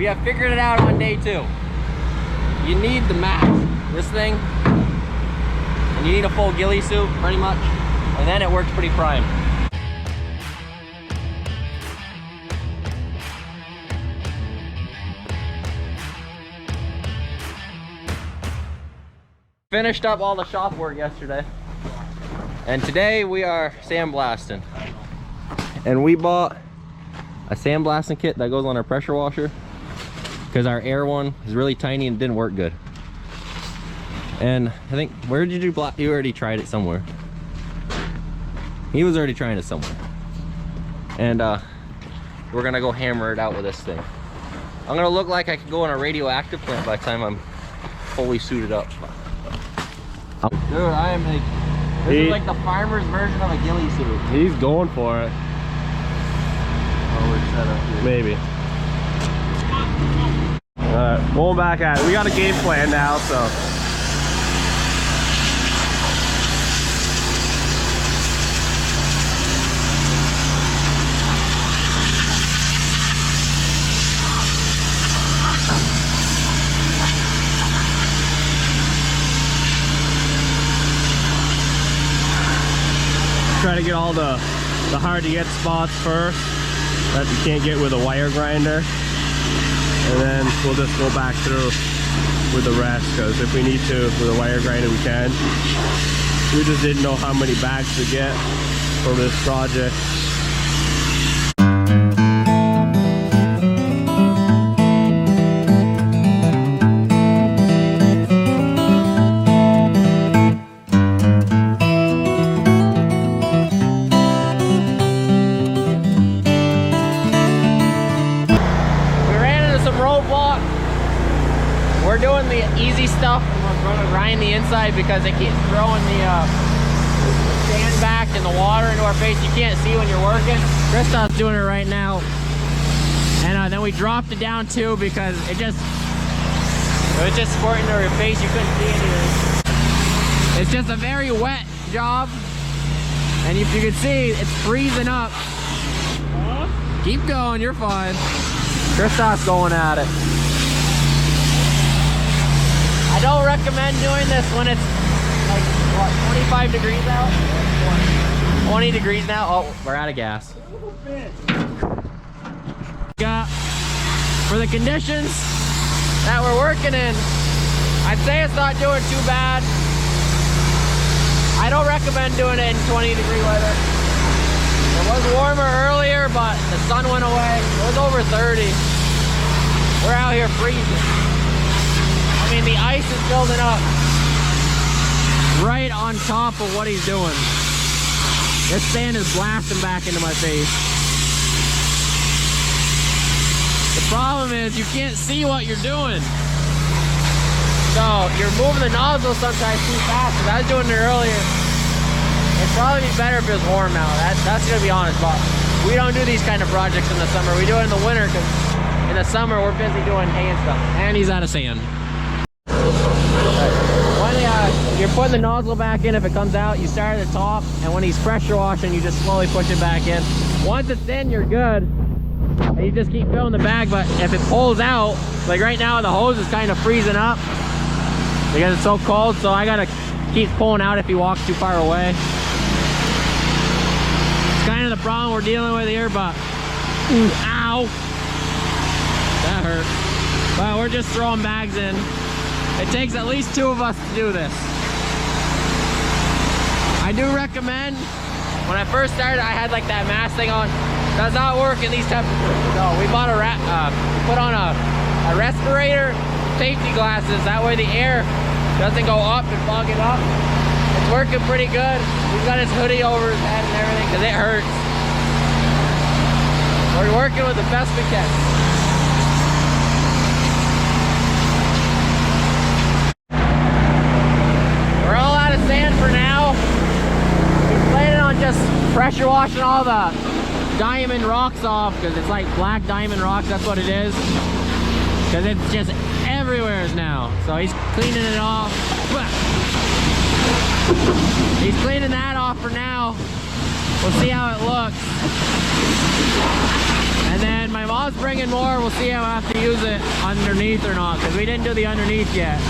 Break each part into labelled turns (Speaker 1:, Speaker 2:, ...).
Speaker 1: we have figured it out on day 2. You need the max, this thing, and you need a full ghillie suit, pretty much, and then it works pretty prime. Finished up all the shop work yesterday, and today we are sandblasting. And we bought a sandblasting kit that goes on our pressure washer because our air one is really tiny and didn't work good. And I think, where did you do you already tried it somewhere. He was already trying it somewhere. And we're gonna go hammer it out with this thing. I'm gonna look like I could go on a radioactive plant by the time I'm fully suited up. Dude, I am like, this is like the farmer's version of a ghillie suit.
Speaker 2: He's going for it.
Speaker 1: Oh, we're set up here.
Speaker 2: Maybe. Alright, going back at it. We got a game plan now, so. Try to get all the hard to get spots first that you can't get with a wire grinder, and then we'll just go back through with the rest, because if we need to with a wire grinder we can. We just didn't know how many bags to get for this project.
Speaker 1: We're doing the easy stuff, and we're going to grind the inside because it keeps throwing the sand back and the water into our face. You can't see when you're working. Kristoff's doing it right now. And then we dropped it down too because it was just squirting into your face. You couldn't see anything. It's just a very wet job. And if you can see, it's freezing up. Keep going, you're fine. Kristoff's going at it. I don't recommend doing this when it's like, what, 25 degrees out? 20 degrees now. Oh, we're out of gas. For the conditions that we're working in, I'd say it's not doing too bad. I don't recommend doing it in 20-degree weather. It was warmer earlier, but the sun went away. It was over 30. We're out here freezing. I mean, the ice is building up right on top of what he's doing. This sand is blasting back into my face. The problem is you can't see what you're doing. So you're moving the nozzle sometimes too fast. Because I was doing it earlier. It'd probably be better if it was warm out. That's gonna be honest, but we don't do these kind of projects in the summer. We do it in the winter because in the summer we're busy doing hay and stuff. And he's out of sand. When you're putting the nozzle back in, if it comes out, you start at the top, and when he's pressure washing, you just slowly push it back in. Once it's in, you're good, and you just keep filling the bag. But if it pulls out, like right now, the hose is kind of freezing up because it's so cold, so I gotta keep pulling out if he walks too far away. It's kind of the problem we're dealing with here, but ooh, ow, that hurt. But we're just throwing bags in. It takes at least 2 of us to do this. I do recommend, when I first started, I had like that mask thing on. Does not work in these temperatures. So we bought put on a respirator, safety glasses. That way the air doesn't go up and fog it up. It's working pretty good. He's got his hoodie over his head and everything because it hurts. We're working with the best we can. For now, we're planning on just pressure washing all the diamond rocks off because it's like black diamond rocks. That's what it is, because it's just everywhere now. So he's cleaning it off. He's cleaning that off for now. We'll see how it looks. And then my mom's bringing more. We'll see how I have to use it underneath or not, because we didn't do the underneath yet.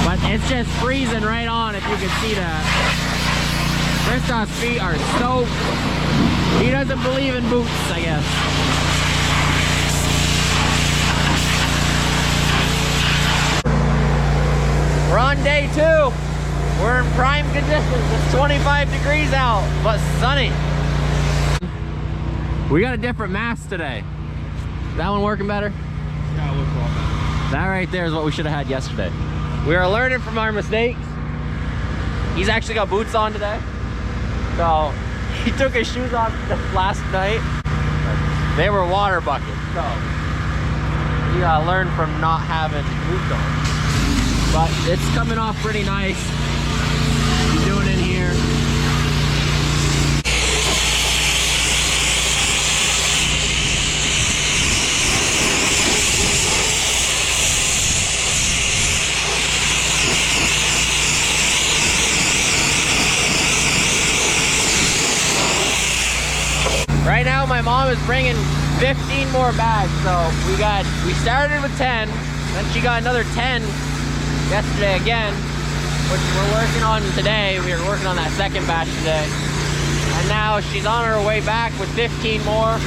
Speaker 1: But it's just freezing right on, if you can see that. Christoph's feet are soaked. He doesn't believe in boots, I guess. We're on day 2. We're in prime conditions. It's 25 degrees out, but sunny. We got a different mast today. Is that one working better?
Speaker 2: Yeah, it looks a lot better.
Speaker 1: That right there is what we should have had yesterday. We are learning from our mistakes. He's actually got boots on today. So he took his shoes off last night. They were water buckets. So you gotta learn from not having boots on. But it's coming off pretty nice. He's doing it here. Right now my mom is bringing 15 more bags, so we started with 10, then she got another 10 yesterday again, which we're working on today. We were working on that second batch today, and now she's on her way back with 15 more.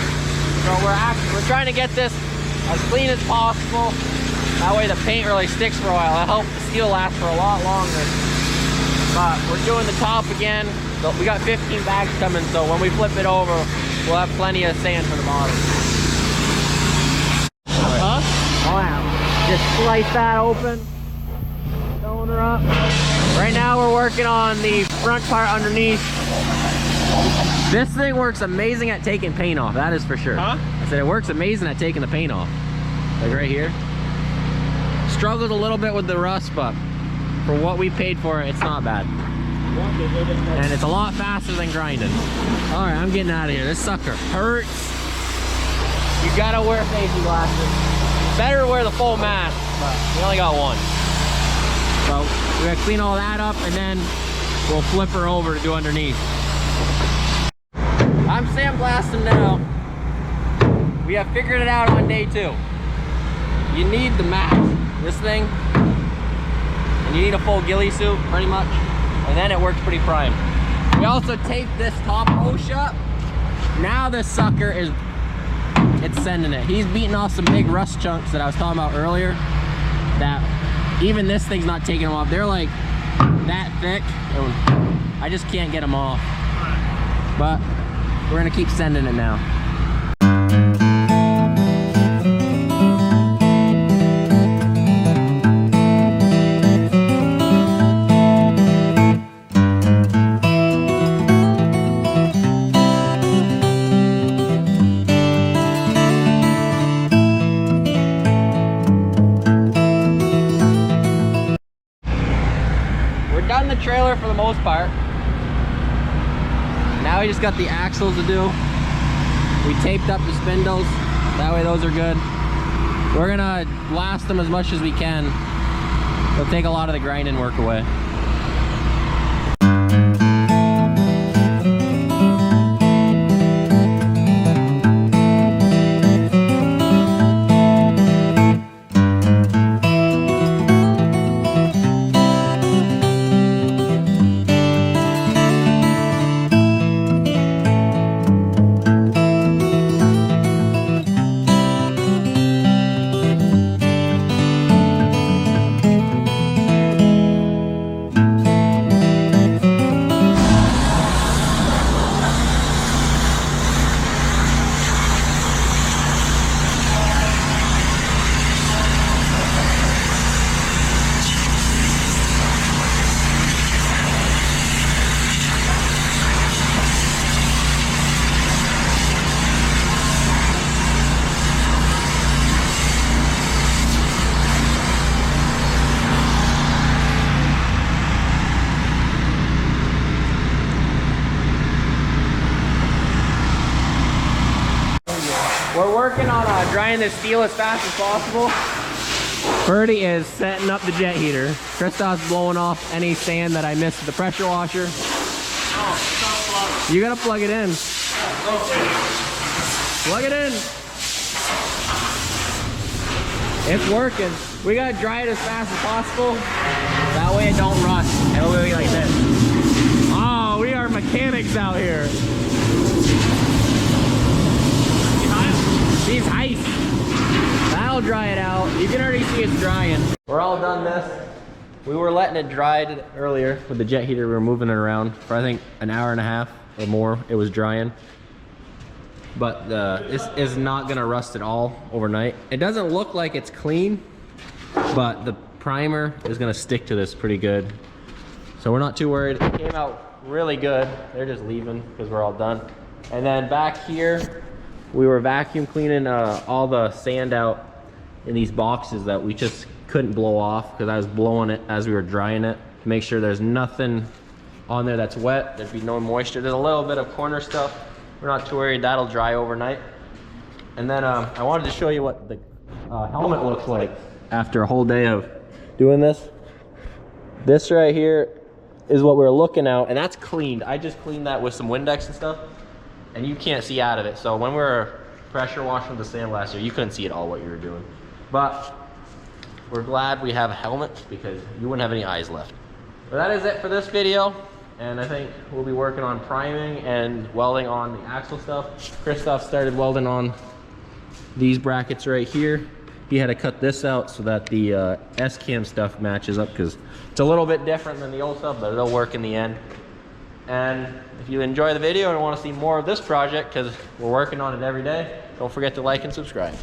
Speaker 1: So we're trying to get this as clean as possible. That way the paint really sticks for a while. It'll help the steel last for a lot longer. But we're doing the top again. So we got 15 bags coming, so when we flip it over, we'll have plenty of sand for the bottom. Huh? Oh yeah. Just slice that open. Throwing her up. Right now we're working on the front part underneath. This thing works amazing at taking paint off, that is for sure.
Speaker 2: Huh?
Speaker 1: I said it works amazing at taking the paint off. Like right here. Struggled a little bit with the rust, but for what we paid for it, it's not bad. And it's a lot faster than grinding. All right, I'm getting out of here. This sucker hurts. You gotta wear safety glasses. Better to wear the full mask, but we only got one. So we gotta clean all that up, and then we'll flip her over to do underneath. I'm sandblasting now. We have figured it out on day 2. You need the mask, this thing, and you need a full ghillie suit, pretty much. And then it works pretty prime. We also taped this top hose shut. Now this sucker it's sending it. He's beating off some big rust chunks that I was talking about earlier, that even this thing's not taking them off. They're like that thick, and I just can't get them off. But we're gonna keep sending it now. Done the trailer for the most part. Now we just got the axles to do. We taped up the spindles, that way those are good. We're gonna blast them as much as we can. It'll take a lot of the grinding work away. We're working on drying this steel as fast as possible. Birdie is setting up the jet heater. Christoph's blowing off any sand that I missed with the pressure washer. Oh, you gotta plug it in. Plug it in. It's working. We gotta dry it as fast as possible. That way it don't rust. It'll be like this. Oh, we are mechanics out here. These ice. That'll dry it out. You can already see it's drying. We're all done this. We were letting it dry earlier with the jet heater. We were moving it around for I think an hour and a half or more. It was drying. But this is not gonna rust at all overnight. It doesn't look like it's clean, but the primer is gonna stick to this pretty good. So we're not too worried. It came out really good. They're just leaving because we're all done. And then back here, we were vacuum cleaning all the sand out in these boxes that we just couldn't blow off because I was blowing it as we were drying it to make sure there's nothing on there that's wet. There'd be no moisture. There's a little bit of corner stuff. We're not too worried. That'll dry overnight. And then I wanted to show you what the helmet looks like after a whole day of doing this. This right here is what we're looking at, and that's cleaned. I just cleaned that with some Windex and stuff, and you can't see out of it. So when we were pressure washing with the sandblaster, you couldn't see at all what you were doing. But we're glad we have a helmet because you wouldn't have any eyes left. But that is it for this video. And I think we'll be working on priming and welding on the axle stuff. Christoph started welding on these brackets right here. He had to cut this out so that the S-cam stuff matches up because it's a little bit different than the old stuff, but it'll work in the end. And if you enjoy the video and want to see more of this project, because we're working on it every day, don't forget to like and subscribe.